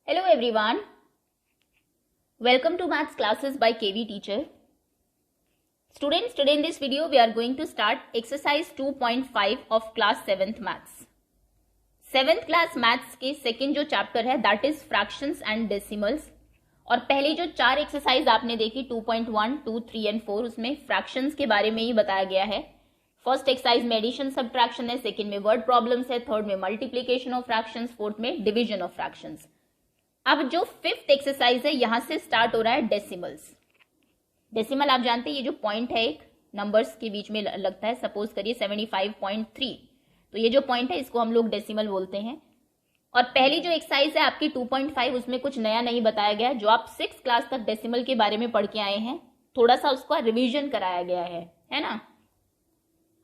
Hello everyone. Welcome to maths classes by KV teacher. Students, today in this video we are going to start exercise 2.5 of class 7th maths. 7th class maths के second जो chapter है that is fractions and decimals. और पहली जो 4 exercise आपने देखी 2.1, 2, 3 and 4 उसमें fractions के बारे में ही बताया गया है. फर्स्ट एक्सरसाइज में एडिशन सब्ट्रैक्शन है, सेकंड में वर्ड प्रॉब्लम्स है, थर्ड में मल्टीप्लिकेशन ऑफ फ्रैक्शंस, फोर्थ में डिवीजन ऑफ फ्रैक्शंस. अब जो फिफ्थ एक्सरसाइज है यहां से स्टार्ट हो रहा है डेसिमल्स. डेसिमल आप जानते हैं ये जो पॉइंट है एक नंबर्स के बीच में लगता है. सपोज करिए 75.3 तो ये जो पॉइंट है इसको हम लोग डेसिमल बोलते हैं. और पहली जो एक्सरसाइज है आपकी 2.5 उसमें कुछ नया नहीं बताया गया है. जो आप 6th क्लास तक डेसिमल के बारे में पढ़ के आए हैं थोड़ा सा उसका रिवीजन कराया गया है ना.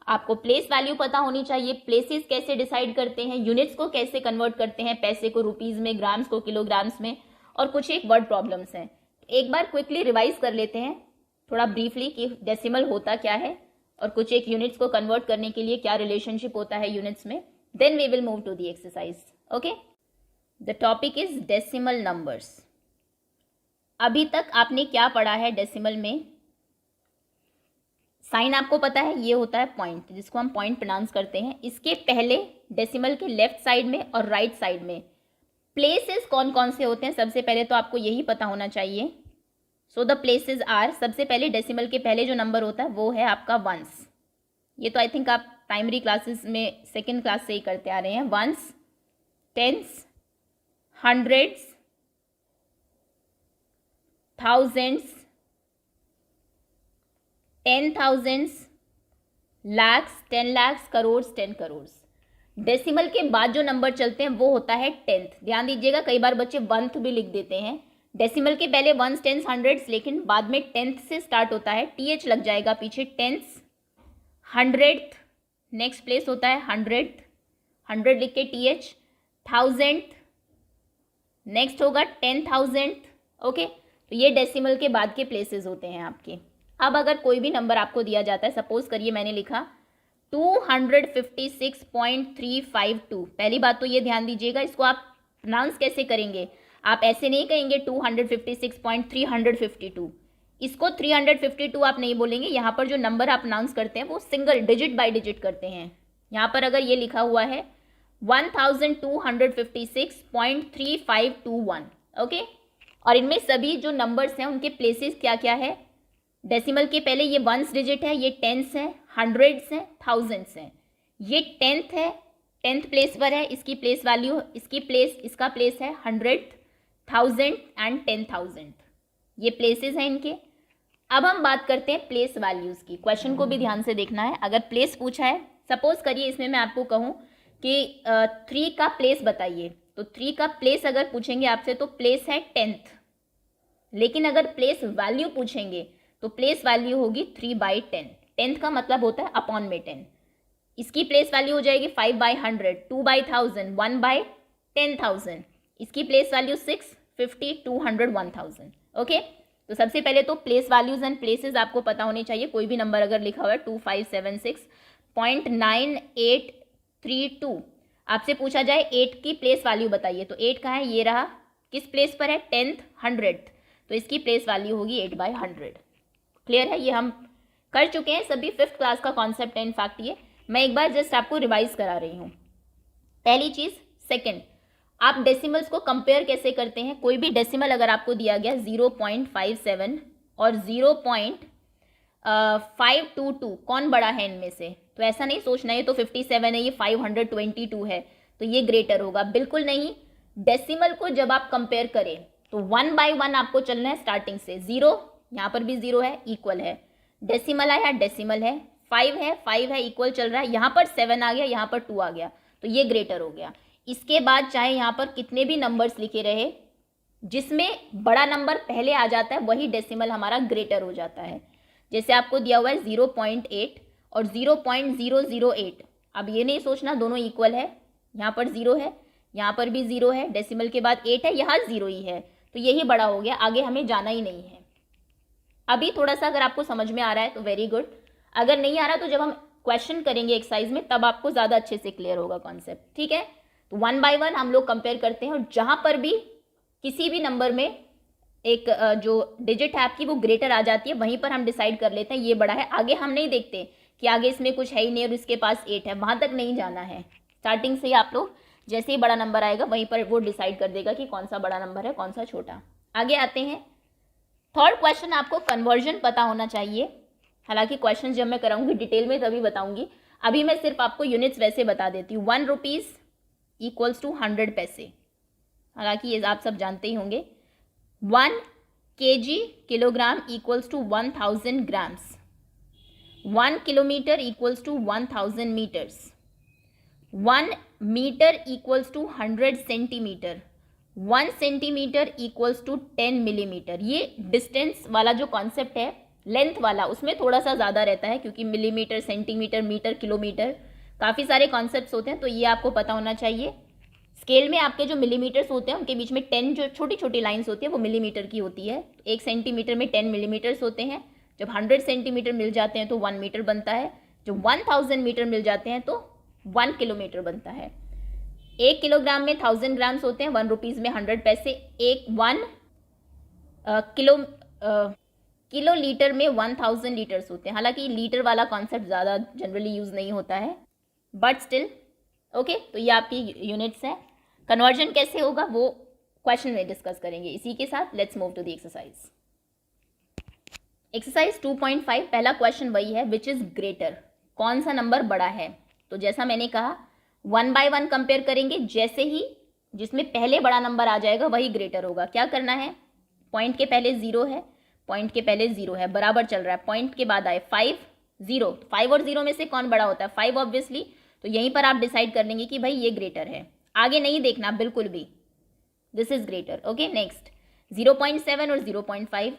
आपको प्लेस वैल्यू पता होनी चाहिए, प्लेसेस कैसे डिसाइड करते हैं, यूनिट्स को कैसे कन्वर्ट करते हैं, पैसे को रुपीज में, ग्राम्स को किलोग्राम्स में, और कुछ एक वर्ड प्रॉब्लम्स हैं. एक बार क्विकली रिवाइज कर लेते हैं थोड़ा ब्रीफली कि डेसिमल होता क्या है और कुछ एक यूनिट्स को कन्वर्ट करने के लिए क्या रिलेशनशिप होता है यूनिट्स में. Then we will move to the exercise. Okay, the topic is decimal numbers. अभी तक आपने क्या पढ़ा है डेसिमल में? साइन आपको पता है ये होता है पॉइंट, जिसको हम पॉइंट प्रोनाउंस करते हैं. इसके पहले डेसिमल के लेफ्ट साइड में और राइट साइड में प्लेसेस कौन कौन से होते हैं सबसे पहले तो आपको यही पता होना चाहिए. सो द प्लेसेस आर, सबसे पहले डेसिमल के पहले जो नंबर होता है वो है आपका वंस. ये तो आई थिंक आप प्राइमरी क्लासेस में सेकेंड क्लास से ही करते आ रहे हैं. Ones, tens, hundreds, thousands, 10,000, lakhs, 10 lakhs, crore, 10 crore. Decimal के बाद जो नंबर चलते हैं वो होता है टेंथ. ध्यान दीजिएगा कई बार बच्चे वंथ भी लिख देते हैं. डेसिमल के पहले वंस, टेंस, हंड्रेड्स, लेकिन बाद में टेंथ से स्टार्ट होता है. टीएच लग जाएगा पीछे. टेंस, हंड्रेड, नेक्स्ट प्लेस होता है हंड्रेड, 100 लिख के टीएच. थाउजेंड, नेक्स्ट होगा 10,000. ओके, तो ये डेसिमल के बाद के प्लेसेस होते हैं आपके. अब अगर कोई भी नंबर आपको दिया जाता है, सपोज करिए मैंने लिखा 256.352. पहली बात तो ये ध्यान दीजिएगा इसको आप प्रोनाउंस कैसे करेंगे. आप ऐसे नहीं कहेंगे 256.352. इसको 352 आप नहीं बोलेंगे. यहाँ पर जो नंबर आप प्रोनाउंस करते हैं वो सिंगल डिजिट बाय डिजिट करते हैं. यहाँ पर अगर ये लिखा हुआ है 1256.3521. ओके, और इनमें सभी जो नंबर्स हैं उनके प्लेसेस क्या क्या है. डेसिमल के पहले ये वंस डिजिट है, ये टेंस है, हंड्रेड्स हैं, थाउजेंड्स हैं. ये टेंथ है, टेंथ प्लेस पर है. इसकी प्लेस वैल्यू, इसका प्लेस है 100, 1000 एंड 10,000. ये प्लेसेस हैं इनके. अब हम बात करते हैं प्लेस वैल्यूज़ की. क्वेश्चन को भी ध्यान से देखना है. अगर प्लेस पूछा है, सपोज करिए इसमें मैं आपको कहूँ कि 3 का प्लेस बताइए, तो 3 का प्लेस अगर पूछेंगे आपसे तो प्लेस है 10th. लेकिन अगर प्लेस वैल्यू पूछेंगे तो प्लेस वैल्यू होगी 3/10. 10th का मतलब होता है अपॉन में 10. इसकी प्लेस वैल्यू हो जाएगी 5/100, 2/1000, 1/10,000. इसकी प्लेस वैल्यू 6, 50, 200, 1000. ओके, तो सबसे पहले तो प्लेस वैल्यूज एंड प्लेसेस आपको पता होने चाहिए. कोई भी नंबर अगर लिखा हुआ है 2576.9832, आपसे पूछा जाए 8 की प्लेस वैल्यू बताइए, तो 8 कहाँ है, ये रहा. किस प्लेस पर है, 10th, 100th, तो इसकी प्लेस वैल्यू होगी 8/100. क्लियर है, ये हम कर चुके हैं सभी. 5th क्लास का कॉन्सेप्ट है इनफैक्ट ये. मैं एक बार जस्ट आपको रिवाइज करा रही हूँ. पहली चीज. सेकंड, आप डेसिमल्स को कंपेयर कैसे करते हैं. कोई भी डेसिमल अगर आपको दिया गया 0.57 और 0.522, कौन बड़ा है इनमें से, तो ऐसा नहीं सोचना ये तो 57 है, ये 522 है तो ये ग्रेटर होगा. बिल्कुल नहीं. डेसिमल को जब आप कंपेयर करें तो 1 by 1 आपको चलना है स्टार्टिंग से. 0, यहाँ पर भी 0 है, इक्वल है. डेसिमल आया, डेसिमल है. 5 है, इक्वल चल रहा है. यहाँ पर 7 आ गया, यहाँ पर 2 आ गया, तो ये ग्रेटर हो गया. इसके बाद चाहे यहाँ पर कितने भी नंबर्स लिखे रहे, जिसमें बड़ा नंबर पहले आ जाता है वही डेसिमल हमारा ग्रेटर हो जाता है. जैसे आपको दिया हुआ है 0.8 और 0.008. अब ये नहीं सोचना दोनों इक्वल है. यहाँ पर 0 है, यहाँ पर भी 0 है, डेसिमल के बाद 8 है, यहाँ 0 ही है, तो यही बड़ा हो गया. आगे हमें जाना ही नहीं है. अभी थोड़ा सा अगर आपको समझ में आ रहा है तो वेरी गुड. अगर नहीं आ रहा तो जब हम क्वेश्चन करेंगे एक्सरसाइज में तब आपको ज़्यादा अच्छे से क्लियर होगा कॉन्सेप्ट. ठीक है, तो 1 by 1 हम लोग कंपेयर करते हैं और जहाँ पर भी किसी भी नंबर में एक जो डिजिट है आपकी वो ग्रेटर आ जाती है, वहीं पर हम डिसाइड कर लेते हैं ये बड़ा है। आगे हम नहीं देखते कि आगे इसमें कुछ है ही नहीं और इसके पास 8 है, वहां तक नहीं जाना है। स्टार्टिंग से ही आप लोग जैसे ही बड़ा नंबर आएगा वहीं पर वो डिसाइड कर देगा कि कौन सा बड़ा नंबर है कौन सा छोटा। आगे आते हैं थर्ड क्वेश्चन। आपको कन्वर्जन पता होना चाहिए, हालांकि क्वेश्चन जब मैं कराऊंगी डिटेल में तभी बताऊंगी, अभी मैं सिर्फ आपको यूनिट्स वैसे बता देती हूँ। 1 रुपीज इक्वल्स टू 100 पैसे, हालांकि ये आप सब जानते ही होंगे। 1 kg kilogram equals to 1000 grams. 1 kilometre equals to 1000 metres. 1 metre equals to 100 centimetre. 1 centimetre equals to 10 millimetre. ये डिस्टेंस वाला जो कॉन्सेप्ट है, लेंथ वाला, उसमें थोड़ा सा ज़्यादा रहता है क्योंकि मिलीमीटर, सेंटीमीटर, मीटर, किलोमीटर, काफ़ी सारे कॉन्सेप्ट्स होते हैं, तो ये आपको पता होना चाहिए। स्केल में आपके जो मिलीमीटर्स होते हैं उनके बीच में 10 जो छोटी छोटी लाइंस होती है वो मिलीमीटर की होती है। 1 सेंटीमीटर में 10 मिलीमीटर्स होते हैं। जब 100 सेंटीमीटर मिल जाते हैं तो 1 मीटर बनता है। जब 1000 मीटर मिल जाते हैं तो 1 किलोमीटर बनता है। 1 किलोग्राम में 1000 ग्राम्स होते हैं। 1 रुपीज़ में 100 पैसे। 1 किलो लीटर में 1000 लीटर्स होते हैं। हालांकि लीटर वाला कॉन्सेप्ट ज़्यादा जनरली यूज़ नहीं होता है, बट स्टिल ओके। तो ये आपकी यूनिट्स हैं। कन्वर्जन कैसे होगा वो क्वेश्चन में डिस्कस करेंगे। इसी के साथ let's move to the exercise. Exercise 2.5 पहला क्वेश्चन वही है, विच इज ग्रेटर, कौन सा नंबर बड़ा है। तो जैसा मैंने कहा 1 by 1 कंपेयर करेंगे, जैसे ही जिसमें पहले बड़ा नंबर आ जाएगा वही ग्रेटर होगा। क्या करना है, पॉइंट के पहले 0 है, पॉइंट के पहले 0 है, बराबर चल रहा है। पॉइंट के बाद आए 5, 0, 5 और 0 में से कौन बड़ा होता है, 5 ऑब्वियसली। तो यहीं पर आप डिसाइड कर लेंगे कि भाई ये ग्रेटर है, आगे नहीं देखना बिल्कुल भी, this is greater. Okay next 0.7 और 0.5।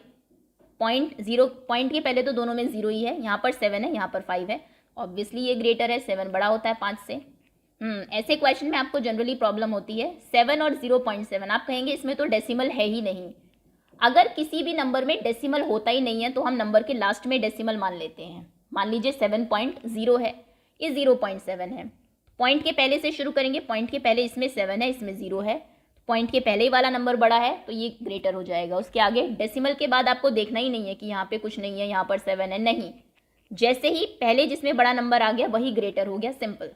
पॉइंट के पहले तो दोनों में 0 ही है, यहाँ पर 7 है, यहाँ पर 5 है, ऑब्वियसली ये ग्रेटर है, 7 बड़ा होता है 5 से। ऐसे क्वेश्चन में आपको जनरली प्रॉब्लम होती है 7 और 0.7। आप कहेंगे इसमें तो डेसिमल है ही नहीं। अगर किसी भी नंबर में डेसिमल होता ही नहीं है तो हम नंबर के लास्ट में डेसिमल मान लेते हैं। मान लीजिए 7.0 है, ये 0.7 है। पॉइंट के पहले से शुरू करेंगे, पॉइंट के पहले इसमें 7 है, इसमें 0 है, पॉइंट के पहले ही वाला नंबर बड़ा है तो ये ग्रेटर हो जाएगा। उसके आगे डेसिमल के बाद आपको देखना ही नहीं है कि यहाँ पे कुछ नहीं है, यहाँ पर 7 है, नहीं, जैसे ही पहले जिसमें बड़ा नंबर आ गया वही ग्रेटर हो गया, सिंपल।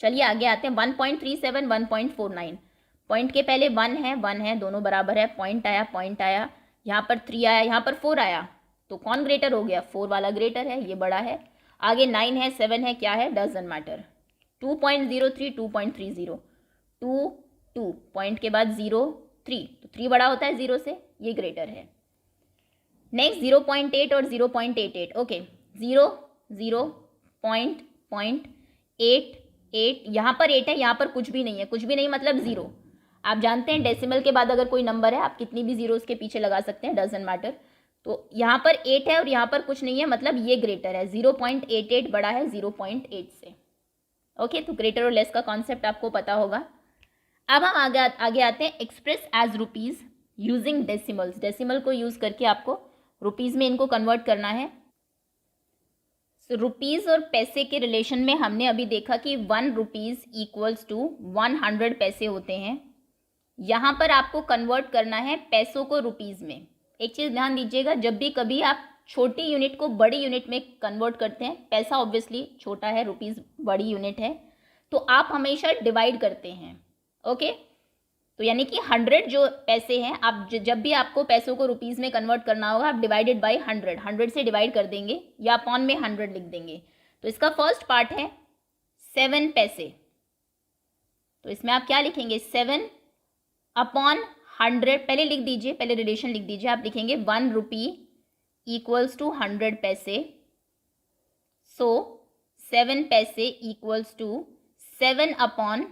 चलिए आगे आते हैं। 1.37, 1.49। पॉइंट के पहले 1 है, दोनों बराबर है। पॉइंट आया, यहाँ पर 3 आया, यहाँ पर 4 आया, तो कौन ग्रेटर हो गया, 4 वाला ग्रेटर है, ये बड़ा है। आगे 9 है, 7 है, क्या है, डजंट मैटर। 2.03, 2.30, 2 पॉइंट के बाद 0, 3, तो 3 बड़ा होता है 0 से, ये ग्रेटर है। नेक्स्ट 0.8 और 0.88। ओके 0, 0.8, यहाँ पर 8 है, यहाँ पर कुछ भी नहीं है, कुछ भी नहीं मतलब 0। आप जानते हैं डेसिमल के बाद अगर कोई नंबर है आप कितनी भी जीरो उसके पीछे लगा सकते हैं, डजंट मैटर। तो यहाँ पर 8 है और यहाँ पर कुछ नहीं है, मतलब ये ग्रेटर है। 0.88 बड़ा है 0.8 से। ओके तो ग्रेटर और लेस का कॉन्सेप्ट आपको पता होगा। अब हम आगे आते हैं express as rupees using decimals. Decimal को यूज़ करके आपको रुपीज़ में इनको कन्वर्ट करना है। रुपीज़ और पैसे के रिलेशन में हमने अभी देखा कि 1 रुपीज़ इक्वल्स टू 100 पैसे होते हैं। यहाँ पर आपको कन्वर्ट करना है पैसों को रुपीज़ में। एक चीज़ ध्यान दीजिएगा, जब भी कभी आप छोटी यूनिट को बड़ी यूनिट में कन्वर्ट करते हैं, पैसा ऑब्वियसली छोटा है, रुपीज़ बड़ी यूनिट है, तो आप हमेशा डिवाइड करते हैं। ओके तो यानी कि 100 जो पैसे हैं, आप जब भी आपको पैसों को रुपीज़ में कन्वर्ट करना होगा आप डिवाइडेड बाय 100 से डिवाइड कर देंगे या अपॉन में 100 लिख देंगे। तो इसका फर्स्ट पार्ट है 7 पैसे, तो इसमें आप क्या लिखेंगे, 7 अपॉन 100 पहले लिख दीजिए, पहले रिलेशन लिख दीजिए। आप लिखेंगे 1 रुपी इक्वल्स टू 100 पैसे, सो 7 पैसे इक्वल्स टू 7 अपॉन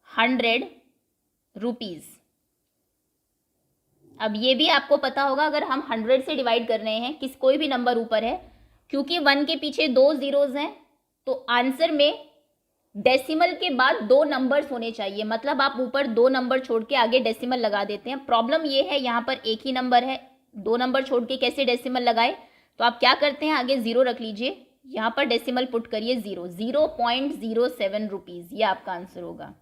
100 रुपीज़। अब ये भी आपको पता होगा, अगर हम 100 से डिवाइड कर रहे हैं, कोई भी नंबर ऊपर है, क्योंकि 1 के पीछे 2 जीरोज हैं, तो आंसर में डेसिमल के बाद 2 नंबर्स होने चाहिए। मतलब आप ऊपर 2 नंबर छोड़ के आगे डेसिमल लगा देते हैं। प्रॉब्लम ये है यहाँ पर एक ही नंबर है, 2 नंबर छोड़ के कैसे डेसिमल लगाए, तो आप क्या करते हैं, आगे 0 रख लीजिए, यहाँ पर डेसिमल पुट करिए 0, 0.07 रुपीज़, ये आपका आंसर होगा।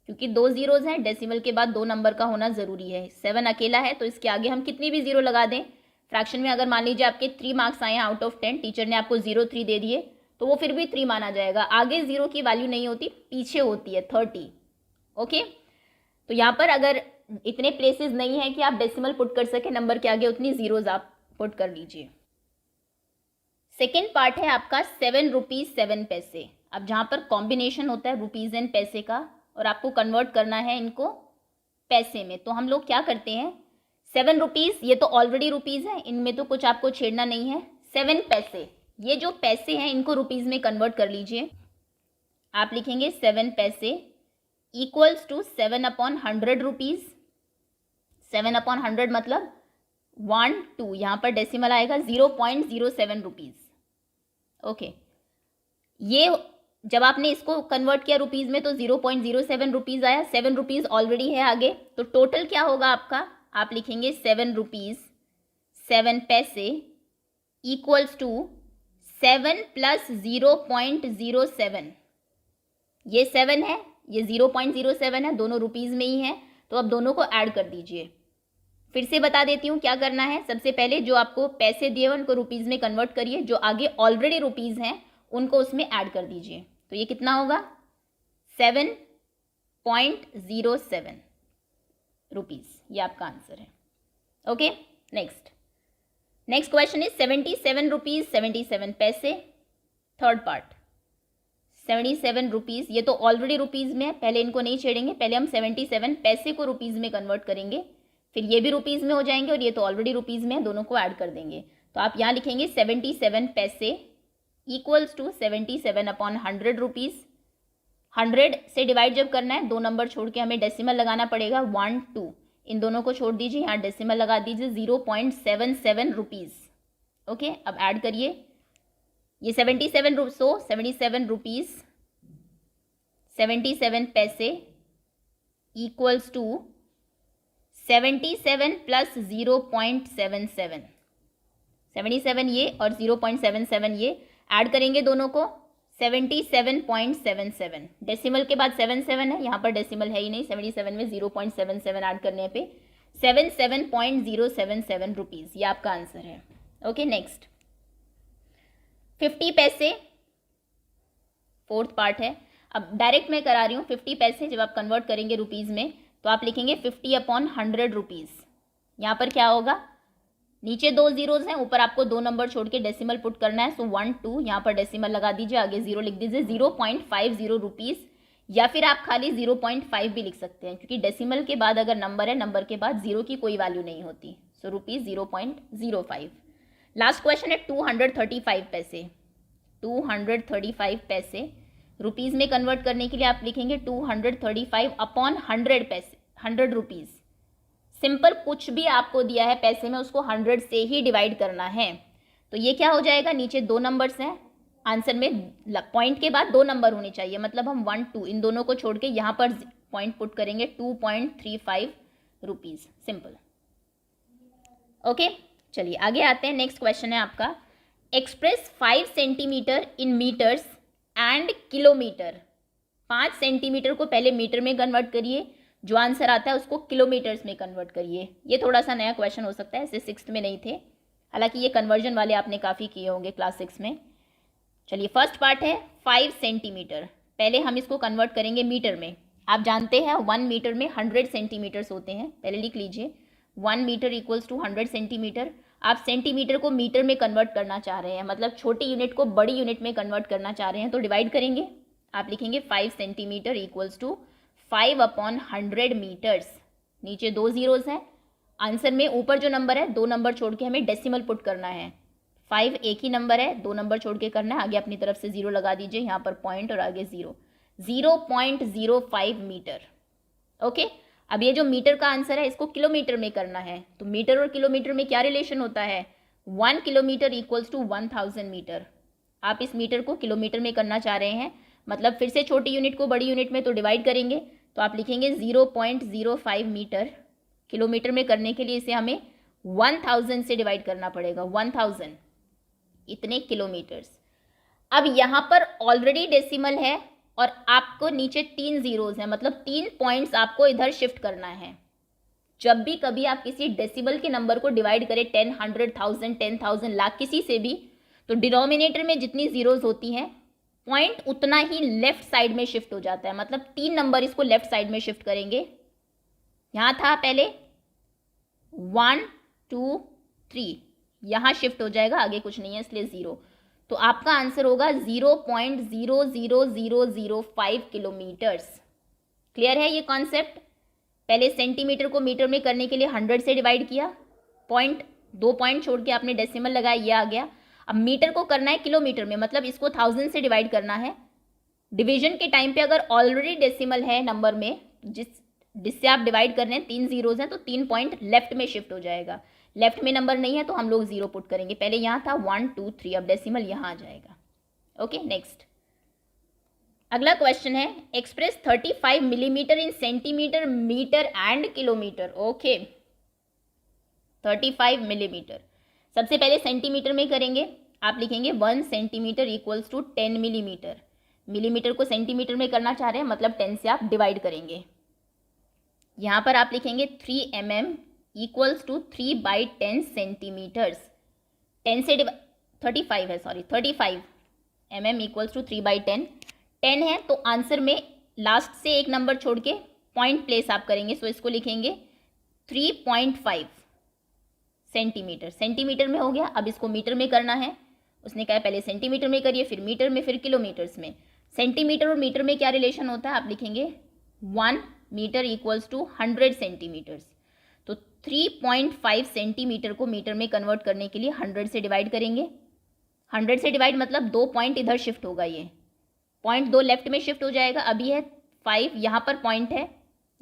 क्योंकि 2 जीरोज हैं, डेसिमल के बाद 2 नंबर का होना ज़रूरी है। 7 अकेला है तो इसके आगे हम कितनी भी जीरो लगा दें। फ्रैक्शन में अगर मान लीजिए आपके 3 मार्क्स आए हैं आउट ऑफ 10, टीचर ने आपको 0.3 दे दिए तो वो फिर भी 3 माना जाएगा। आगे 0 की वैल्यू नहीं होती, पीछे होती है 30। ओके, तो यहाँ पर अगर इतने प्लेसेस नहीं है कि आप डेसिमल पुट कर सके नंबर के आगे, उतनी जीरोज आप पुट कर लीजिए। सेकेंड पार्ट है आपका 7 रुपीज 7 पैसे। अब जहाँ पर कॉम्बिनेशन होता है रुपीज एंड पैसे का और आपको कन्वर्ट करना है इनको पैसे में, तो हम लोग क्या करते हैं, 7 रुपीज, ये तो ऑलरेडी रुपीज है, इनमें तो कुछ आपको छेड़ना नहीं है। 7 पैसे, ये जो पैसे हैं इनको रुपीज में कन्वर्ट कर लीजिए। आप लिखेंगे 7 पैसे इक्वल्स टू 7/100 रुपीज। 7/100 मतलब 1 2, यहाँ पर डेसिमल आएगा 0.07 रुपीज। ओके, ये जब आपने इसको कन्वर्ट किया रुपीज में तो 0.07 रुपीज आया। 7 रुपीज ऑलरेडी है आगे, तो टोटल क्या होगा आपका, आप लिखेंगे 7 रुपीज 7 पैसे इक्वल्स टू 7 प्लस 0.07। ये 7 है, ये 0.07 है, दोनों रुपीज में ही है, तो अब दोनों को ऐड कर दीजिए। फिर से बता देती हूँ क्या करना है। सबसे पहले जो आपको पैसे दिए हुए उनको रुपीज में कन्वर्ट करिए, जो आगे ऑलरेडी रुपीज हैं उनको उसमें ऐड कर दीजिए। तो ये कितना होगा, 7.07 रुपीज, ये आपका आंसर है। Okay, next question is 77 rupees 77 पैसे। थर्ड पार्ट 77 रुपीज, ये तो ऑलरेडी रुपीज में है, पहले इनको नहीं छेड़ेंगे, पहले हम 77 पैसे को रुपीज में कन्वर्ट करेंगे, फिर ये भी रुपीज में हो जाएंगे और ये तो ऑलरेडी रुपीज में है, दोनों को ऐड कर देंगे। तो आप यहाँ लिखेंगे 77 पैसे इक्वल्स टू 77/100 रुपीज। 100 से डिवाइड जब करना है, 2 नंबर छोड़ के हमें डेसिमल लगाना पड़ेगा, 1 2, इन दोनों को छोड़ दीजिए, यहाँ डेसिमल लगा दीजिए 0.77 रुपीज। ओके, अब ऐड करिए ये 77 रुपीज 77 पैसे इक्वल्स टू 77 प्लस 0.77, 77 ये और 0.77 ये ऐड करेंगे दोनों को, 77.77। डेसिमल के बाद 77 है, यहाँ पर डेसिमल है ही नहीं, 77 में 0.77 ऐड करने पे 77.077 रुपीज, ये आपका आंसर है। ओके, नेक्स्ट 50 पैसे, फोर्थ पार्ट है। अब डायरेक्ट मैं करा रही हूँ। 50 पैसे जब आप कन्वर्ट करेंगे रुपीज में तो आप लिखेंगे 50/100 रुपीज। यहाँ पर क्या होगा, नीचे 2 जीरोज हैं, ऊपर आपको 2 नंबर छोड़ के डेसिमल पुट करना है, सो 1 2, यहाँ पर डेसिमल लगा दीजिए, आगे 0 लिख दीजिए, 0.50 रुपीज, या फिर आप खाली 0.5 भी लिख सकते हैं, क्योंकि डेसिमल के बाद अगर नंबर है, नंबर के बाद 0 की कोई वैल्यू नहीं होती, सो रुपीज 0.05। लास्ट क्वेश्चन है 235 पैसे। 235 पैसे रुपीज में कन्वर्ट करने के लिए आप लिखेंगे 235/100 पैसे, 100 रुपीज। सिंपल, कुछ भी आपको दिया है पैसे में उसको 100 से ही डिवाइड करना है। तो ये क्या हो जाएगा, नीचे 2 नंबर्स हैं, आंसर में पॉइंट के बाद 2 नंबर होने चाहिए, मतलब हम 1 2 इन दोनों को छोड़ के यहाँ पर पॉइंट पुट करेंगे, 2.35 रुपीज, सिंपल। ओके, चलिए आगे आते हैं। नेक्स्ट क्वेश्चन है आपका, express 5 centimetre in metres and kilometre. 5 centimetre को पहले मीटर में कन्वर्ट करिए, जो आंसर आता है उसको किलोमीटर्स में कन्वर्ट करिए। ये थोड़ा सा नया क्वेश्चन हो सकता है, ऐसे 6th में नहीं थे, हालांकि ये कन्वर्जन वाले आपने काफ़ी किए होंगे क्लास 6 में। चलिए, फर्स्ट पार्ट है 5 सेंटीमीटर, पहले हम इसको कन्वर्ट करेंगे मीटर में। आप जानते हैं 1 मीटर में 100 सेंटीमीटर्स होते हैं, पहले लिख लीजिए 1 मीटर इक्वल्स टू 100 सेंटीमीटर। आप सेंटीमीटर को मीटर में कन्वर्ट करना चाह रहे हैं, मतलब छोटी यूनिट को बड़ी यूनिट में कन्वर्ट करना चाह रहे हैं, तो डिवाइड करेंगे। आप लिखेंगे 5 सेंटीमीटर इक्वल्स टू 5/100 मीटर्स। नीचे 2 जीरोज हैं, आंसर में ऊपर जो नंबर है 2 नंबर छोड़ के हमें डेसिमल पुट करना है। 5 एक ही नंबर है, 2 नंबर छोड़ के करना है, आगे अपनी तरफ से 0 लगा दीजिए, यहाँ पर पॉइंट और आगे 0, 0.05 मीटर। ओके, अब ये जो मीटर का आंसर है इसको किलोमीटर में करना है, तो मीटर और किलोमीटर में क्या रिलेशन होता है, 1 किलोमीटर इक्वल्स टू 1000 मीटर। आप इस मीटर को किलोमीटर में करना चाह रहे हैं, मतलब फिर से छोटी यूनिट को बड़ी यूनिट में तो डिवाइड करेंगे, तो आप लिखेंगे 0.05 मीटर। किलोमीटर में करने के लिए इसे हमें 1000 से डिवाइड करना पड़ेगा, 1000, इतने किलोमीटर्स। अब यहाँ पर ऑलरेडी डेसिमल है, और आपको नीचे 3 जीरोज हैं, मतलब 3 पॉइंट्स आपको इधर शिफ्ट करना है। जब भी कभी आप किसी डेसिमल के नंबर को डिवाइड करें 10, 100,000, 10,000, लाख, किसी से भी, तो डिनोमिनेटर में जितनी जीरोज होती हैं पॉइंट उतना ही लेफ्ट साइड में शिफ्ट हो जाता है, मतलब 3 नंबर इसको लेफ्ट साइड में शिफ्ट करेंगे। यहाँ था पहले 1, 2, 3, यहाँ शिफ्ट हो जाएगा, आगे कुछ नहीं है इसलिए 0। तो आपका आंसर होगा 0.00005 किलोमीटर्स। क्लियर है ये कॉन्सेप्ट? पहले सेंटीमीटर को मीटर में करने के लिए 100 से डिवाइड किया, पॉइंट 2 पॉइंट छोड़ के आपने डेसिमल लगाया, ये आ गया। अब मीटर को करना है किलोमीटर में, मतलब इसको 1000 से डिवाइड करना है। डिवीजन के टाइम पे अगर ऑलरेडी डेसिमल है नंबर में जिससे आप डिवाइड कर रहे हैं, 3 जीरोज हैं, तो 3 पॉइंट लेफ्ट में शिफ्ट हो जाएगा। लेफ्ट में नंबर नहीं है तो हम लोग 0 पुट करेंगे। पहले यहाँ था 1, 2, 3, अब डेसिमल यहाँ आ जाएगा। ओके, नेक्स्ट अगला क्वेश्चन है, express 35 millimetre in centimetre, metre and kilometre. Okay, 35 millimetre. सबसे पहले सेंटीमीटर में करेंगे। आप लिखेंगे 1 centimetre equals to 10 millimetre. Millimetre को सेंटीमीटर में करना चाह रहे हैं, मतलब 10 से आप डिवाइड करेंगे। यहाँ पर आप लिखेंगे 3 mm इक्वल्स टू 3/10 सेंटीमीटर्स। 10 से 35 है, सॉरी 35 mm इक्वल्स टू 3/10। 10 है तो आंसर में लास्ट से एक नंबर छोड़ के पॉइंट प्लेस आप करेंगे, सो इसको लिखेंगे 3.5 सेंटीमीटर। सेंटीमीटर में हो गया, अब इसको मीटर में करना है। उसने कहा पहले सेंटीमीटर में करिए, फिर मीटर में, फिर किलोमीटर्स में। सेंटीमीटर और मीटर में क्या रिलेशन होता है? आप लिखेंगे 1 मीटर इक्वल्स टू 100 सेंटीमीटर्स। तो 3.5 सेंटीमीटर को मीटर में कन्वर्ट करने के लिए 100 से डिवाइड करेंगे। 100 से डिवाइड मतलब 2 पॉइंट इधर शिफ्ट होगा, ये पॉइंट 2 लेफ्ट में शिफ्ट हो जाएगा। अभी है 5, यहाँ पर पॉइंट है,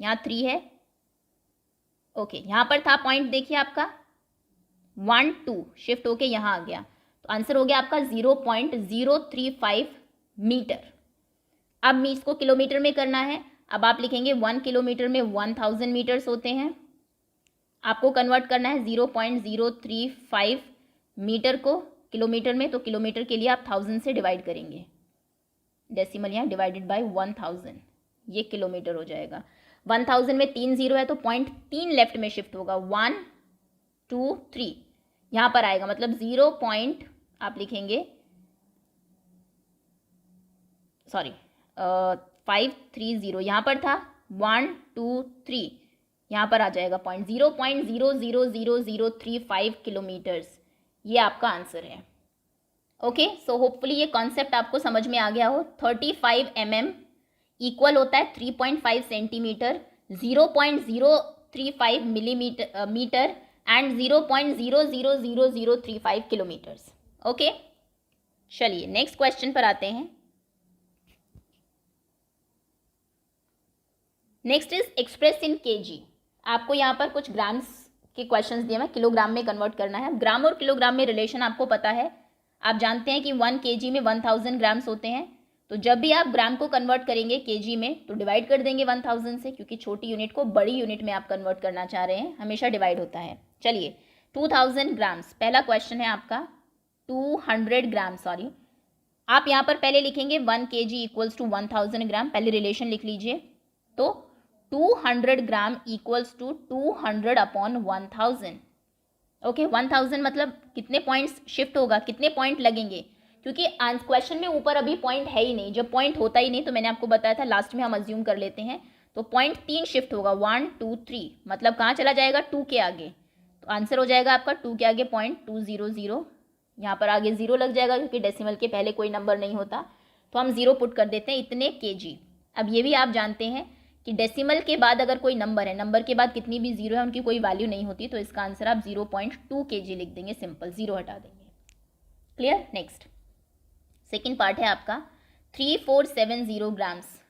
यहाँ 3 है। ओके, यहाँ पर था पॉइंट, देखिए आपका 1, 2 शिफ्ट होके यहाँ आ गया, तो आंसर हो गया आपका 0.035 मीटर। अब इसको किलोमीटर में करना है। अब आप लिखेंगे 1 किलोमीटर में 1000 मीटर्स होते हैं। आपको कन्वर्ट करना है 0.035 मीटर को किलोमीटर में, तो किलोमीटर के लिए आप 1000 से डिवाइड करेंगे। डेसिमल यहाँ डिवाइडेड बाय 1000, ये किलोमीटर हो जाएगा। 1000 में 3 जीरो है तो पॉइंट 3 लेफ्ट में शिफ्ट होगा, 1, 2, 3 यहाँ पर आएगा, मतलब 0 पॉइंट आप लिखेंगे, सॉरी 530 यहाँ पर था, 1, 2, 3 यहाँ पर आ जाएगा पॉइंट, 0.00035 किलोमीटर्स। ये आपका आंसर है। ओके, सो होपफुली ये कॉन्सेप्ट आपको समझ में आ गया हो। 35 mm इक्वल होता है 3.5 centimetre, 0.035 millimetre metre and 0.00035 kilometres. Okay, चलिए नेक्स्ट क्वेश्चन पर आते हैं। Next is express in KG. आपको यहाँ पर कुछ ग्राम्स के क्वेश्चंस दिए हैं, किलोग्राम में कन्वर्ट करना है। ग्राम और किलोग्राम में रिलेशन आपको पता है, आप जानते हैं कि 1 kg में 1000 ग्राम्स होते हैं। तो जब भी आप ग्राम को कन्वर्ट करेंगे केजी में तो डिवाइड कर देंगे 1000 से, क्योंकि छोटी यूनिट को बड़ी यूनिट में आप कन्वर्ट करना चाह रहे हैं, हमेशा डिवाइड होता है। चलिए 2000 ग्राम्स, पहला क्वेश्चन है आपका 200 ग्राम, सॉरी आप यहाँ पर पहले लिखेंगे 1 kg इक्वल्स टू 1000 ग्राम, पहले रिलेशन लिख लीजिए। तो 200 ग्राम इक्वल्स टू 200 अपॉन 1000। ओके, 1000 मतलब कितने पॉइंट्स शिफ्ट होगा, कितने पॉइंट लगेंगे, क्योंकि क्वेश्चन में ऊपर अभी पॉइंट है ही नहीं। जब पॉइंट होता ही नहीं तो मैंने आपको बताया था लास्ट में हम अज्यूम कर लेते हैं, तो पॉइंट 3 शिफ्ट होगा, 1, 2, 3, मतलब कहाँ चला जाएगा, 2 के आगे। तो आंसर हो जाएगा आपका 2 के आगे पॉइंट 200, यहाँ पर आगे 0 लग जाएगा क्योंकि डेसिमल के पहले कोई नंबर नहीं होता, तो हम 0 पुट कर देते हैं, इतने kg। अब ये भी आप जानते हैं कि डेसिमल के बाद अगर कोई नंबर है, नंबर के बाद कितनी भी जीरो है उनकी कोई वैल्यू नहीं होती, तो इसका आंसर आप 0.2 kg लिख देंगे, सिंपल, 0 हटा देंगे। क्लियर? नेक्स्ट सेकेंड पार्ट है आपका 3470 ग्राम्स।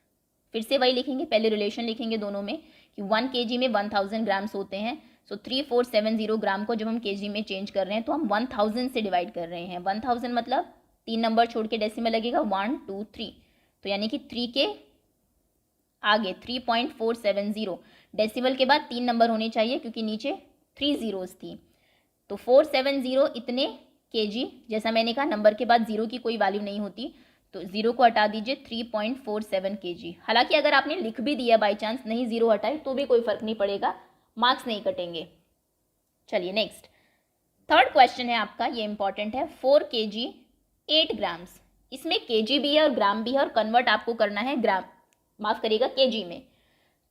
फिर से वही लिखेंगे, पहले रिलेशन लिखेंगे दोनों में कि 1 kg में 1000 ग्राम्स होते हैं। सो 3470 ग्राम को जब हम kg में चेंज कर रहे हैं तो हम 1000 से डिवाइड कर रहे हैं। 1000 मतलब 3 नंबर छोड़ के डेसिमल लगेगा, 1, 2, 3, तो यानी कि 3 के आगे 3.470, डेसिमल के बाद 3 नंबर होने चाहिए क्योंकि नीचे 3 जीरोस थी, तो 470 इतने kg। जैसा मैंने कहा नंबर के बाद 0 की कोई वैल्यू नहीं होती, तो 0 को हटा दीजिए 3.47 kg। हालांकि अगर आपने लिख भी दिया बाई चांस, नहीं 0 हटाए तो भी कोई फर्क नहीं पड़ेगा, मार्क्स नहीं कटेंगे। चलिए नेक्स्ट, थर्ड क्वेश्चन है आपका, ये इंपॉर्टेंट है। 4 kg 8 ग्राम्स, इसमें kg भी है और ग्राम भी है और कन्वर्ट आपको करना है ग्राम, माफ करिएगा kg में।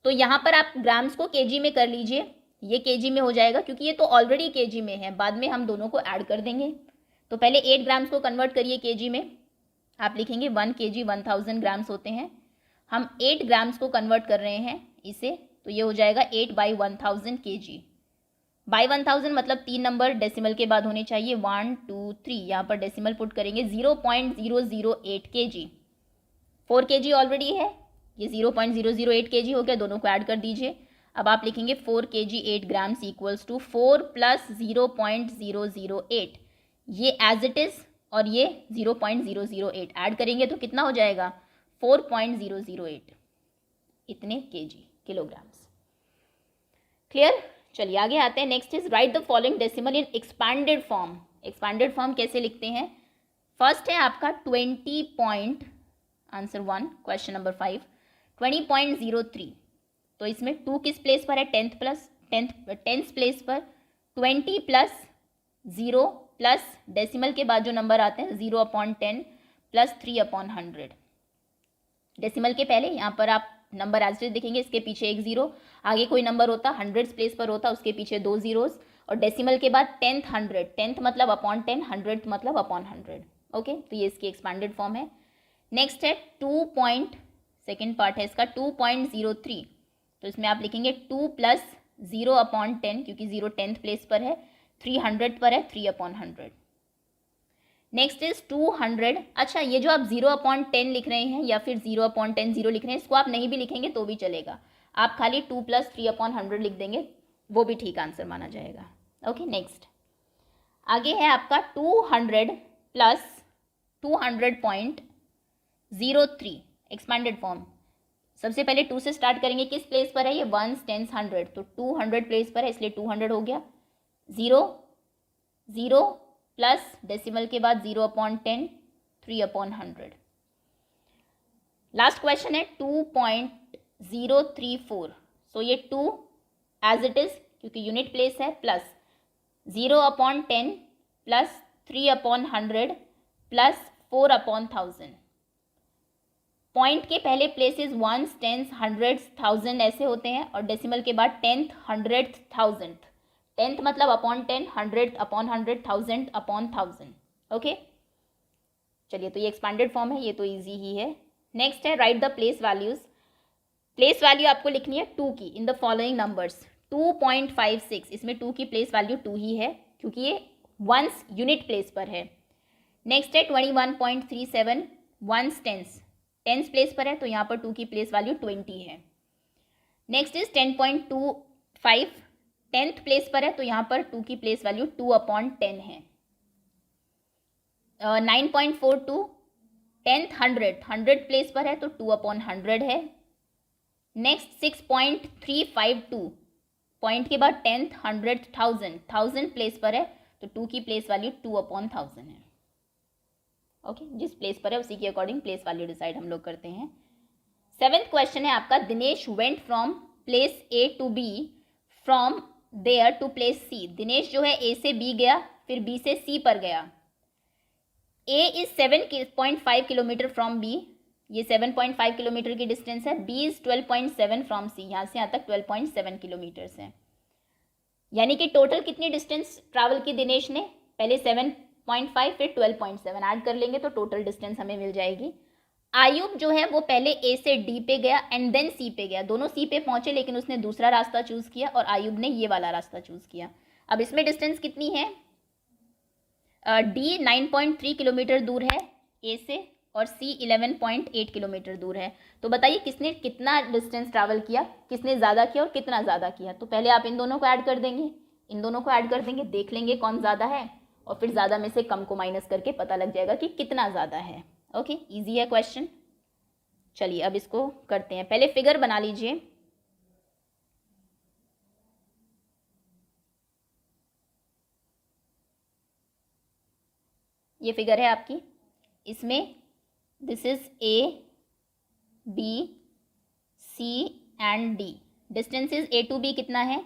तो यहाँ पर आप ग्राम्स को kg में कर लीजिए, ये kg में हो जाएगा क्योंकि ये तो ऑलरेडी kg में है, बाद में हम दोनों को ऐड कर देंगे। तो पहले 8 ग्राम्स को कन्वर्ट करिए kg में, आप लिखेंगे 1 kg 1000 ग्राम्स होते हैं, हम 8 ग्राम्स को कन्वर्ट कर रहे हैं इसे, तो ये हो जाएगा 8 बाई 1000 kg। बाई 1000 मतलब 3 नंबर डेसिमल के बाद होने चाहिए, 1 2 3, यहाँ पर डेसिमल पुट करेंगे 0.008 kg। 4 kg ऑलरेडी है, ये 0.008 kg हो गया, दोनों को ऐड कर दीजिए। अब आप लिखेंगे 4 kg 8 grams equals to 4 plus 0.008, ये एज इट इज और ये 0.008 ऐड करेंगे तो कितना हो जाएगा 4.008, इतने kg, किलोग्राम्स। क्लियर? चलिए आगे आते हैं। Next is right the following decimal in expanded form. Expanded form कैसे लिखते हैं? फर्स्ट है आपका 20 पॉइंट, आंसर 1 क्वेश्चन नंबर 5, 20.03। तो इसमें 2 किस प्लेस पर है? टेंथ प्लेस पर। 20 प्लस 0 प्लस डेसिमल के बाद जो नंबर आते हैं 0/10 प्लस 3/100। डेसिमल के पहले यहाँ पर आप नंबर एज इट इज देखेंगे, इसके पीछे एक 0, आगे कोई नंबर होता, हंड्रेड्स प्लेस पर होता, उसके पीछे 2 zeros, और डेसिमल के बाद 10th 100, 10th मतलब अपॉन 10, 100th मतलब अपॉन 100। ओके, तो ये इसकी एक्सपैंडेड फॉर्म है। नेक्स्ट है 2 पॉइंट, सेकेंड पार्ट है इसका 2.03। तो इसमें आप लिखेंगे 2 प्लस 0/10, क्योंकि 0 10th प्लेस पर है, 300 पर है, 3/100। Next is 200। अच्छा, ये जो आप 0/10 लिख रहे हैं या फिर 0/10 0 लिख रहे हैं, इसको आप नहीं भी लिखेंगे तो भी चलेगा, आप खाली 2 प्लस 3/100 लिख देंगे, वो भी ठीक आंसर माना जाएगा। ओके, नेक्स्ट आगे है आपका 200 प्लस 200.03 एक्सपैंडेड फॉर्म। सबसे पहले 2 से स्टार्ट करेंगे, किस प्लेस पर है ये? 1s 10s 100, तो 200 प्लेस पर है इसलिए 200 हो गया। 0 प्लस डेसिमल के बाद 0/10, 3/100। लास्ट क्वेश्चन है 2.034। सो ये 2 एज इट इज क्योंकि यूनिट प्लेस है, प्लस 0/10 प्लस 3/100 प्लस 4/1000। पॉइंट के पहले प्लेसेस 1s 10s 100s 1000 ऐसे होते हैं, और डेसिमल के बाद 10th 100th 1000th, 10th मतलब upon 10, 100th upon 100, 1000th upon 1000। Okay, चलिए तो ये एक्सपैंडेड फॉर्म है, ये तो इजी ही है। नेक्स्ट है right the place values. Place value आपको लिखनी है 2 की इन द फॉलोइंग नंबर्स। 2.56, इसमें 2 की प्लेस वैल्यू 2 ही है क्योंकि ये वंस यूनिट प्लेस पर है। नेक्स्ट है 21.37 1s 10s प्लेस पर है, तो यहाँ पर 2 की प्लेस वैल्यू 20 है। नेक्स्ट इज 10.25 10th प्लेस पर है, तो यहाँ पर 2 की प्लेस वैल्यू 2/10 है। 9.42 10th 100 प्लेस पर है, तो 2/100 है। नेक्स्ट 6.352 पॉइंट के बाद 10th 100th 1000 प्लेस पर है, तो 2 की प्लेस वैल्यू 2/1000 है। ओके, जिस प्लेस पर है उसी के अकॉर्डिंग प्लेस वैल्यू डिसाइड हम लोग करते हैं। 7th क्वेश्चन है आपका, Dinesh went from place A to B from there to place C. Dinesh जो है ए से बी गया, फिर बी से सी पर गया। ए इज 7.5 किलोमीटर फ्रॉम बी, ये 7.5 किलोमीटर की डिस्टेंस है। बी इज 12.7 फ्रॉम सी, यहाँ से यहाँ तक 12.7 किलोमीटर्स है। यानी कि टोटल कितनी डिस्टेंस ट्रैवल की दिनेश ने? पहले 7.5 फिर 12.7 ऐड कर लेंगे तो टोटल डिस्टेंस हमें मिल जाएगी। आयुब जो है वो पहले ए से डी पे गया एंड देन सी पे गया, दोनों सी पे पहुंचे लेकिन उसने दूसरा रास्ता चूज किया और आयुब ने ये वाला रास्ता चूज किया। अब इसमें डिस्टेंस कितनी है? डी 9.3 किलोमीटर दूर है ए से और सी 11.8 किलोमीटर दूर है। तो बताइए किसने कितना डिस्टेंस ट्रैवल किया, किसने ज़्यादा किया और कितना ज़्यादा किया? तो पहले आप इन दोनों को ऐड कर देंगे, इन दोनों को ऐड कर देंगे, देख लेंगे कौन ज़्यादा है और फिर ज़्यादा में से कम को माइनस करके पता लग जाएगा कि कितना ज़्यादा है। ओके, इजी है क्वेश्चन। चलिए अब इसको करते हैं, पहले फिगर बना लीजिए। ये फिगर है आपकी, इसमें this is A, B, C and D. Distances A to B कितना है?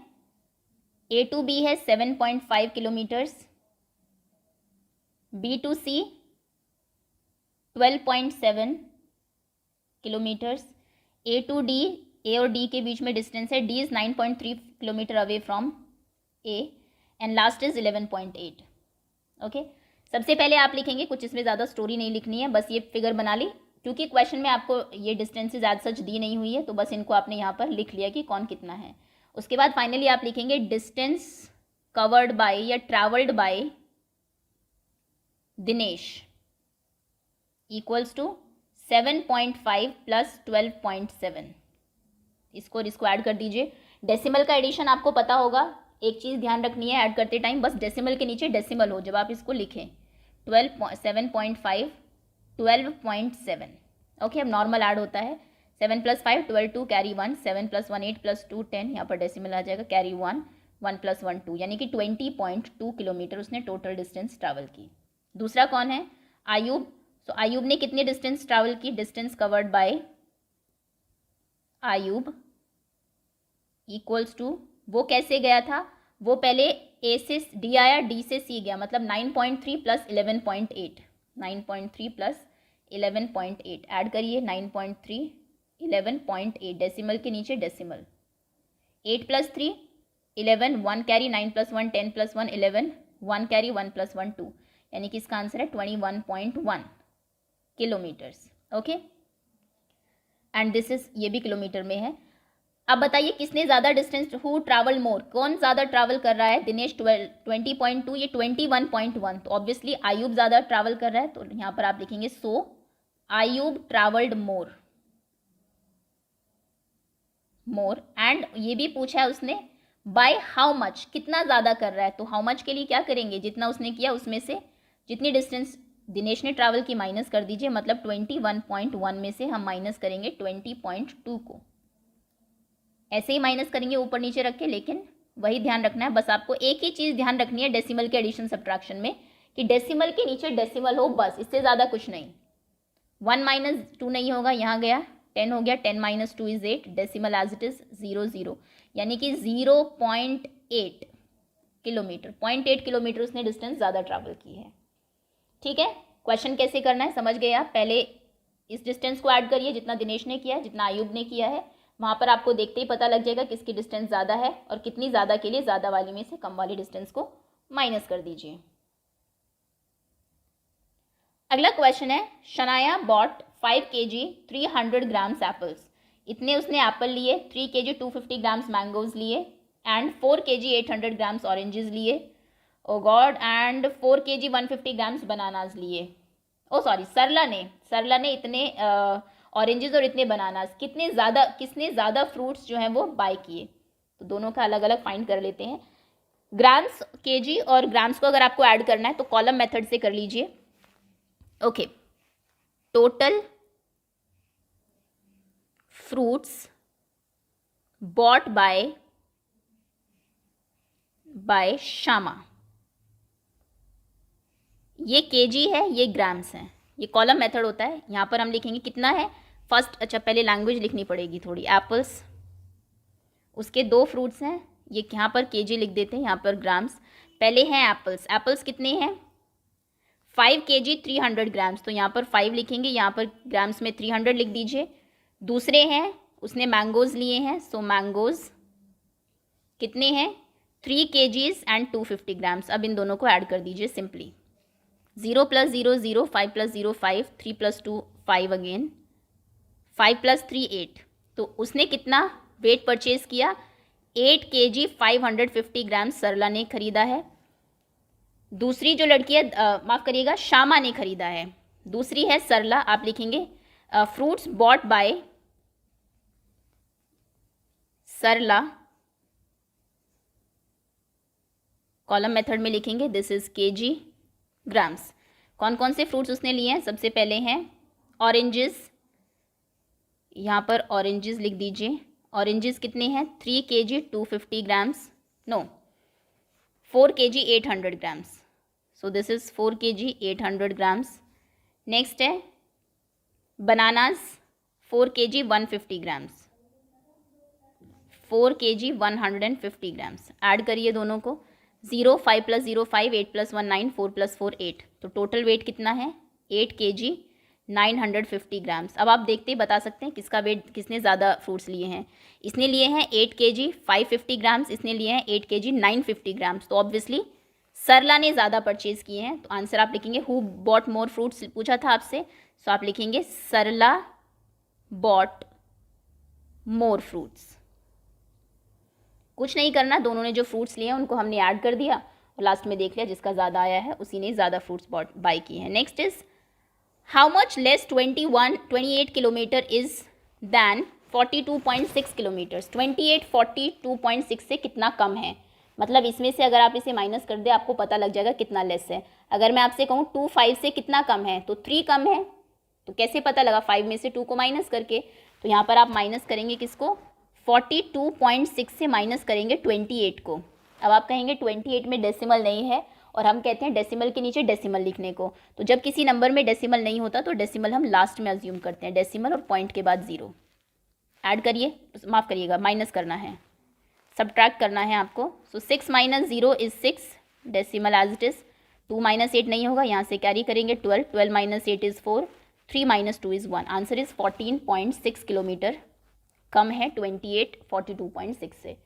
A to B है 7.5 kilometres, B to C 12.7 kilometres, A to D, A और D के बीच में डिस्टेंस है, D is 9.3 kilometre away from A and last is 11.8. Okay, सबसे पहले आप लिखेंगे, कुछ इसमें ज़्यादा स्टोरी नहीं लिखनी है, बस ये फिगर बना ली, क्योंकि क्वेश्चन में आपको ये डिस्टेंसेज एज सच दी नहीं हुई है, तो बस इनको आपने यहाँ पर लिख लिया कि कौन कितना है. उसके बाद फाइनली आप लिखेंगे डिस्टेंस कवर्ड बाय या travelled by Dinesh equals to 7.5 plus 12.7. इसको ऐड कर दीजिए. डेसिमल का एडिशन आपको पता होगा, एक चीज़ ध्यान रखनी है ऐड करते टाइम, बस डेसिमल के नीचे डेसिमल हो जब आप इसको लिखें. 7.5 12.7. ओके, अब नॉर्मल ऐड होता है. 7 + 5 12, 2 कैरी 1, 7 + 1 8 + 2 10, यहाँ पर डेसिमल आ जाएगा, कैरी 1 1 + 1 2, यानी कि 20.2 किलोमीटर उसने टोटल डिस्टेंस ट्रैवल की. दूसरा कौन है? आयूब. सो आयूब ने कितनी डिस्टेंस ट्रैवल की? Distance covered by Ayub equals to, वो कैसे गया था? वो पहले ए से डी आया, डी से सी गया, मतलब 9.3 + 11.8. 9.3 + 11.8 ऐड करिए. 9.3 11.8, डेसिमल के नीचे डेसिमल. 8 + 3 11, 1 कैरी, 9 + 1 10 + 1 11, 1 कैरी, 1 + 1 2, यानी कि इसका आंसर है 21.1 kilometres. Okay, and this is, ये भी किलोमीटर में है. अब बताइए किसने ज़्यादा डिस्टेंस, हु ट्रैवल मोर, कौन ज़्यादा ट्रैवल कर रहा है? दिनेश 20.2, ये 21.1, तो ऑब्वियसली आयूब ज़्यादा ट्रैवल कर रहा है, तो यहाँ पर आप लिखेंगे सो आयूब ट्रैवल्ड मोर. एंड ये भी पूछा है उसने बाय हाउ मच, कितना ज़्यादा कर रहा है, तो हाउ मच के लिए क्या करेंगे? जितना उसने किया उसमें से जितनी डिस्टेंस दिनेश ने ट्रैवल की माइनस कर दीजिए, मतलब 21.1 में से हम माइनस करेंगे 20.2 को. ऐसे ही माइनस करेंगे ऊपर नीचे रख के, लेकिन वही ध्यान रखना है, बस आपको एक ही चीज़ ध्यान रखनी है डेसिमल के एडिशन सब्ट्रैक्शन में, कि डेसिमल के नीचे डेसिमल हो, बस, इससे ज़्यादा कुछ नहीं. 1 - 2 नहीं होगा, यहाँ गया 10 हो गया, 10 - 2 is 8, decimal as it is 0 यानी कि 0.8 किलोमीटर. 0.8 किलोमीटर उसने डिस्टेंस ज़्यादा ट्रैवल की है. ठीक है, क्वेश्चन कैसे करना है समझ गए आप. पहले इस डिस्टेंस को ऐड करिए जितना दिनेश ने किया है, जितना आयूब ने किया है, वहाँ पर आपको देखते ही पता लग जाएगा किसकी डिस्टेंस ज़्यादा है, और कितनी ज़्यादा के लिए ज़्यादा वाली में से कम वाली डिस्टेंस को माइनस कर दीजिए. अगला क्वेश्चन है, Shanaya bought 5 kg 300 grams apples. इतने उसने एप्पल लिए, 3 kg 250 ग्राम्स मैंगोज लिए, एंड 4 kg 800 ग्राम्स ऑरेंजेस लिए, oh god, and 4 kg 150 grams bananas लिए. ओ सॉरी, सरला ने इतने ऑरेंजेस और इतने बनानास, किसने ज़्यादा फ्रूट्स जो हैं वो बाय किए, तो दोनों का अलग अलग फाइंड कर लेते हैं. ग्राम्स, केजी और ग्राम्स को अगर आपको ऐड करना है तो कॉलम मेथड से कर लीजिए. Okay, total fruits bought bye Shyama, ये केजी है, ये ग्राम्स है, ये कॉलम मेथड होता है. यहाँ पर हम लिखेंगे कितना है फर्स्ट, अच्छा पहले लैंग्वेज लिखनी पड़ेगी थोड़ी. एप्पल्स, उसके 2 फ्रूट्स हैं, ये यहाँ पर केजी लिख देते हैं, यहाँ पर ग्राम्स. पहले हैं एप्पल्स कितने हैं? 5 kg 300 ग्राम्स, तो यहाँ पर 5 लिखेंगे, यहाँ पर ग्राम्स में 300 लिख दीजिए. दूसरे हैं, उसने मैंगोज लिए हैं, सो मैंगोज कितने हैं? 3 kgs एंड 250 ग्राम्स. अब इन दोनों को ऐड कर दीजिए सिंपली. 0 + 0 0, 5 + 0 5, 3 + 2 5 अगेन, 5 + 3 8. तो उसने कितना वेट परचेज किया? 8 kg 550 ग्राम सरला ने खरीदा है. दूसरी जो लड़की है, माफ़ करिएगा, श्यामा ने खरीदा है. दूसरी है सरला, आप लिखेंगे fruits bought by Sarla, column method में लिखेंगे दिस इज kg ग्राम्स. कौन कौन से फ्रूट्स उसने लिए हैं? सबसे पहले हैं ऑरेंजेस, यहाँ पर ऑरेंजेस लिख दीजिए. ऑरेंजेस कितने हैं? 3 kg 250 grams, no 4 kg 800 grams. So this is 4 kg 800 grams. Next है bananas 4 kg 150 grams, 4 kg 150 grams. Add करिए दोनों को। 0 5 + 0 5 8 + 1 9 4 + 4 8, तो टोटल वेट कितना है 8 kg 950 ग्राम्स। अब आप देखते ही बता सकते हैं किसका वेट, किसने ज़्यादा फ्रूट्स लिए हैं। इसने लिए हैं 8 kg 550 ग्राम्स, इसने लिए हैं 8 kg 950 ग्राम्स। तो ऑब्वियसली सरला ने ज़्यादा परचेज़ किए हैं। तो आंसर आप लिखेंगे हु बॉट मोर फ्रूट्स, पूछा था आपसे, सो आप लिखेंगे सरला बॉट मोर फ्रूट्स। कुछ नहीं करना, दोनों ने जो फ्रूट्स लिए हैं उनको हमने ऐड कर दिया और लास्ट में देख लिया जिसका ज़्यादा आया है उसी ने ज़्यादा फ्रूट्स बाय किए हैं। Next is how much less 28 kilometre is than 42.6 kilometres. 28 42.6 से कितना कम है, मतलब इसमें से अगर आप इसे माइनस कर दे आपको पता लग जाएगा कितना लेस है। अगर मैं आपसे कहूँ 2 5 से कितना कम है, तो 3 कम है। तो कैसे पता लगा, 5 में से 2 को माइनस करके। तो यहाँ पर आप माइनस करेंगे किसको, 42.6 से माइनस करेंगे 28 को। अब आप कहेंगे 28 में डेसिमल नहीं है, और हम कहते हैं डेसिमल के नीचे डेसिमल लिखने को। तो जब किसी नंबर में डेसिमल नहीं होता तो डेसिमल हम लास्ट में अज्यूम करते हैं, डेसिमल और पॉइंट के बाद 0। ऐड करिए, माफ़ करिएगा, माइनस करना है, सब्ट्रैक्ट करना है आपको। So 6 - 0 is 6, decimal as it is. 2 - 8 नहीं होगा, यहाँ से कैरी करेंगे 12, 12 - 8 is 4, 3 - 2 is 1। Answer is 14.6 kilometre कम है 28 42.6 से।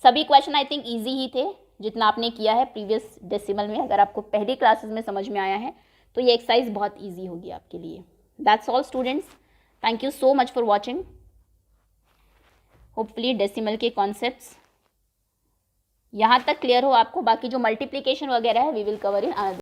सभी क्वेश्चन आई थिंक ईजी ही थे जितना आपने किया है प्रीवियस डेसिमल में। अगर आपको पहली क्लासेस में समझ में आया है तो ये एक्सरसाइज बहुत ईजी होगी आपके लिए। That's all students, thank you so much for watching. Hopefully decimal के कॉन्सेप्ट्स यहाँ तक क्लियर हो आपको। बाकी जो मल्टीप्लिकेशन वगैरह है we will cover in another